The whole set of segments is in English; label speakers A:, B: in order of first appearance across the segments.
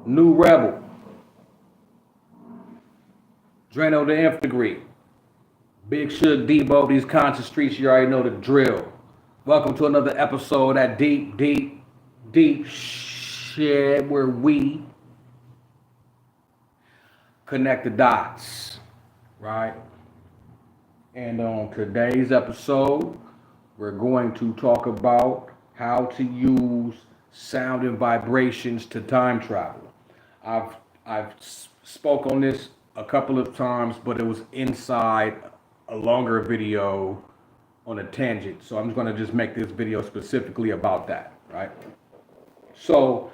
A: New Rebel, Drano the Nth Degree, Big Shug Debo, these conscious streets, you already know the drill. Welcome to another episode of that deep shit where we connect the dots, right? And on today's episode, we're going to talk about how to use sound and vibrations to time travel. I've spoke on this a couple of times, but it was inside a longer video on a tangent. So I'm just going to just make this video specifically about that, right? So,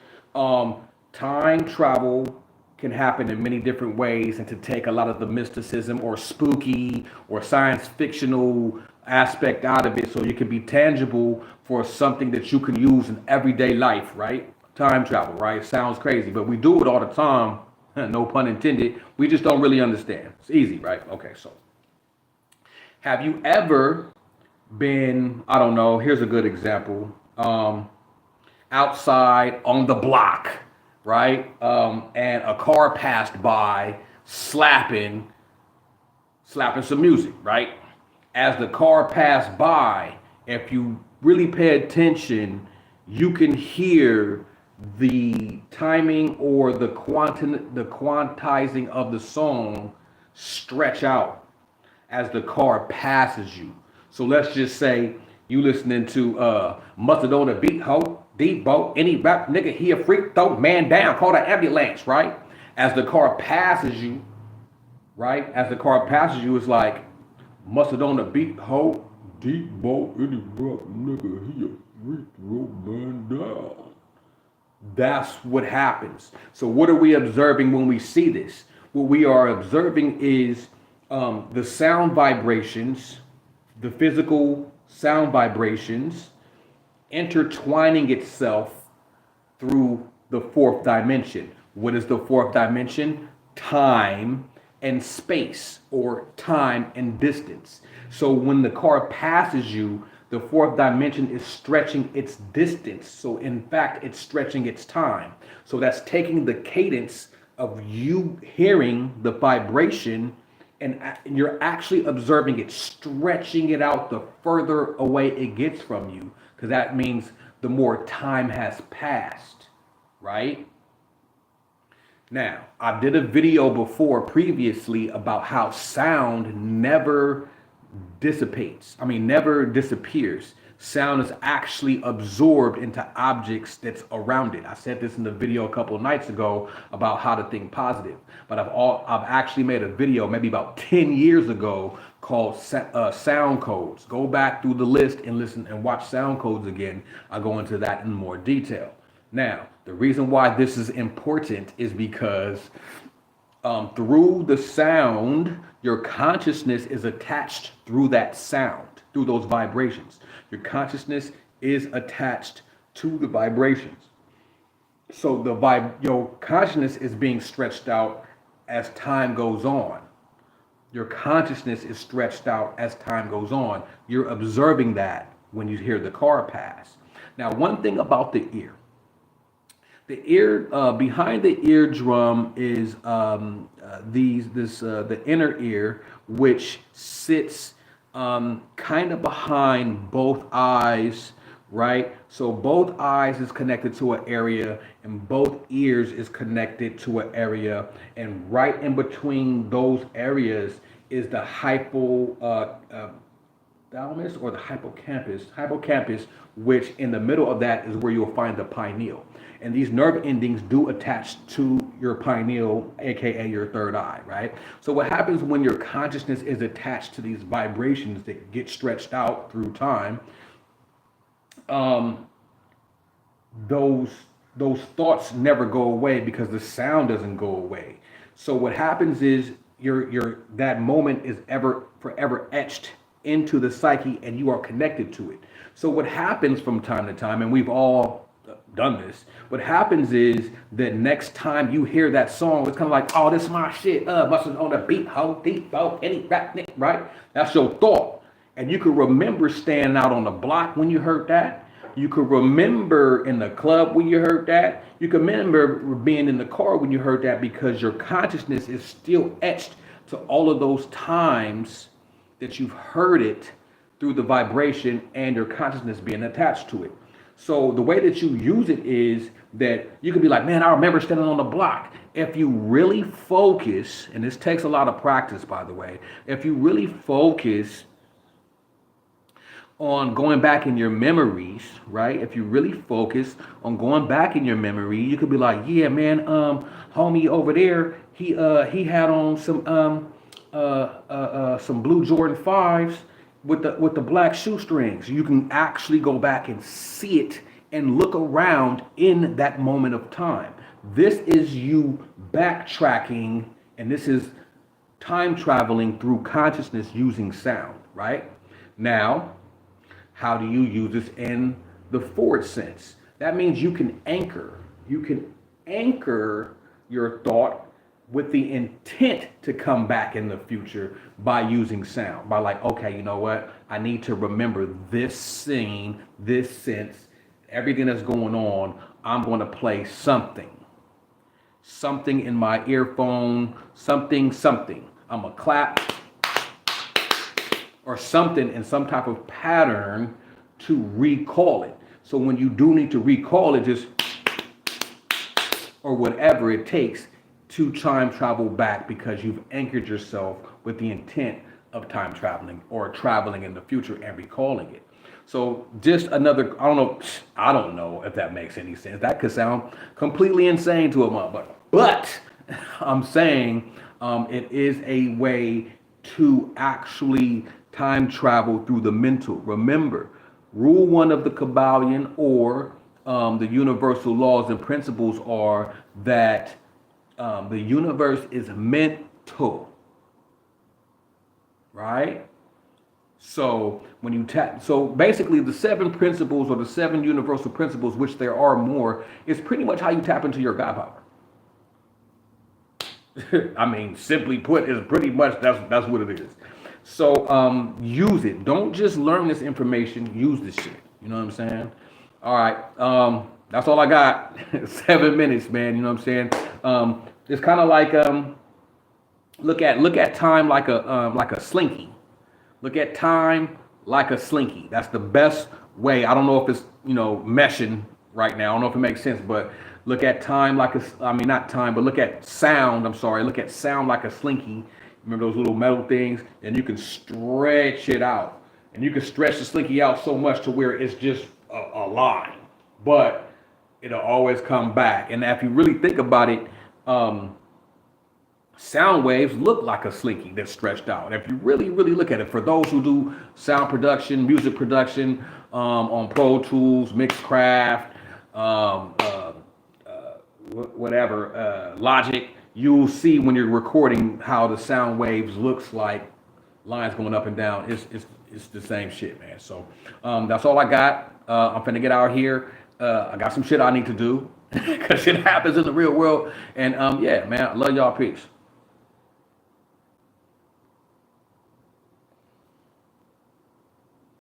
A: time travel can happen in many different ways, and to take a lot of the mysticism or spooky or science fictional aspect out of it so you can be tangible for something that you can use in everyday life, right? Time travel, right? Sounds crazy, but we do it all the time. No pun intended. We just don't really understand. It's easy, right? Okay, so have you ever been, I don't know, here's a good example. Outside on the block, right? And a car passed by slapping some music, right? As the car passed by, if you really pay attention, you can hear the timing or the quantizing of the song stretch out as the car passes you. So let's just say you listening to Mustard on the Beat Ho, Deep Boat, any rap nigga, he a freak, throw man down, call the ambulance, right? As the car passes you, right? As the car passes you, it's like Mustard on the Beat Ho, Deep Boat, any rap nigga, he a freak, throw man down. That's what happens. So what are we observing when we see this? What we are observing is the sound vibrations, the physical sound vibrations intertwining itself through the fourth dimension. What is the fourth dimension? Time and space, or time and distance. So when the car passes you, the fourth dimension is stretching its distance. So in fact, it's stretching its time. So that's taking the cadence of you hearing the vibration, and you're actually observing it, stretching it out the further away it gets from you, because that means the more time has passed, right? Now, I did a video before previously about how sound never never disappears. Sound is actually absorbed into objects that's around it. I said this in the video a couple of nights ago about how to think positive, but I've actually made a video maybe about 10 years ago called sound codes. Go back through the list and listen and watch sound codes again. I go into that in more detail. Now, the reason why this is important is because through the sound, your consciousness is attached through that sound, through those vibrations. Your consciousness is attached to the vibrations. So your consciousness is being stretched out as time goes on. Your consciousness is stretched out as time goes on. You're observing that when you hear the car pass. Now, one thing about the ear. The ear, behind the eardrum is the inner ear, which sits kind of behind both eyes, right? So both eyes is connected to an area, and both ears is connected to an area, and right in between those areas is the thalamus or the hippocampus, which in the middle of that is where you'll find the pineal. And these nerve endings do attach to your pineal, aka your third eye, right? So what happens when your consciousness is attached to these vibrations that get stretched out through time, those thoughts never go away because the sound doesn't go away. So what happens is your that moment is forever etched into the psyche, and you are connected to it. So what happens from time to time, and we've all done this, what happens is that next time you hear that song, it's kind of like, oh, this is my shit, Mustard on the Beat Ho, Deep Boat, any rap nick, right? That's your thought. And you can remember standing out on the block when you heard that. You could remember in the club when you heard that. You can remember being in the car when you heard that because your consciousness is still etched to all of those times that you've heard it through the vibration and your consciousness being attached to it. So the way that you use it is that you could be like, man, I remember standing on the block. If you really focus, and this takes a lot of practice, by the way, if you really focus on going back in your memories, right? If you really focus on going back in your memory, you could be like, yeah, man, homie over there, he had on some blue Jordan 5s with the black shoestrings. You can actually go back and see it and look around in that moment of time. This is you backtracking, and this is time traveling through consciousness using sound, right? Now, how do you use this in the forward sense? That means you can anchor. You can anchor your thought with the intent to come back in the future by using sound. By like, okay, you know what? I need to remember this scene, this sense, everything that's going on. I'm going to play something in my earphone, something. I'm going to clap or something in some type of pattern to recall it. So when you do need to recall it, just or whatever it takes to time travel back because you've anchored yourself with the intent of time traveling or traveling in the future and recalling it. So just another, I don't know if that makes any sense. That could sound completely insane to a motherfucker. But I'm saying it is a way to actually time travel through the mental. Remember, rule one of the Kabbalion or the universal laws and principles are that the universe is mental, right? So when you so basically the 7 principles or the 7 universal principles, which there are more, is pretty much how you tap into your God power. I mean, simply put, is pretty much that's what it is. So use it. Don't just learn this information. Use this shit. You know what I'm saying? All right. That's all I got. 7 minutes, man. You know what I'm saying? It's kind of like look at time like a slinky. Look at time like a slinky. That's the best way. I don't know if it's meshing right now. I don't know if it makes sense, but look at time like not time, but look at sound. I'm sorry. Look at sound like a slinky. Remember those little metal things? And you can stretch it out. And you can stretch the slinky out so much to where it's just a line. But it'll always come back. And if you really think about it, sound waves look like a slinky that's stretched out. If you really, really look at it, for those who do sound production, music production, on Pro Tools, Mixcraft, Logic, you'll see when you're recording how the sound waves looks like lines going up and down. It's the same shit, man. So that's all I got. I'm finna get out here. I got some shit I need to do because shit happens in the real world. And yeah, man, I love y'all. Peace.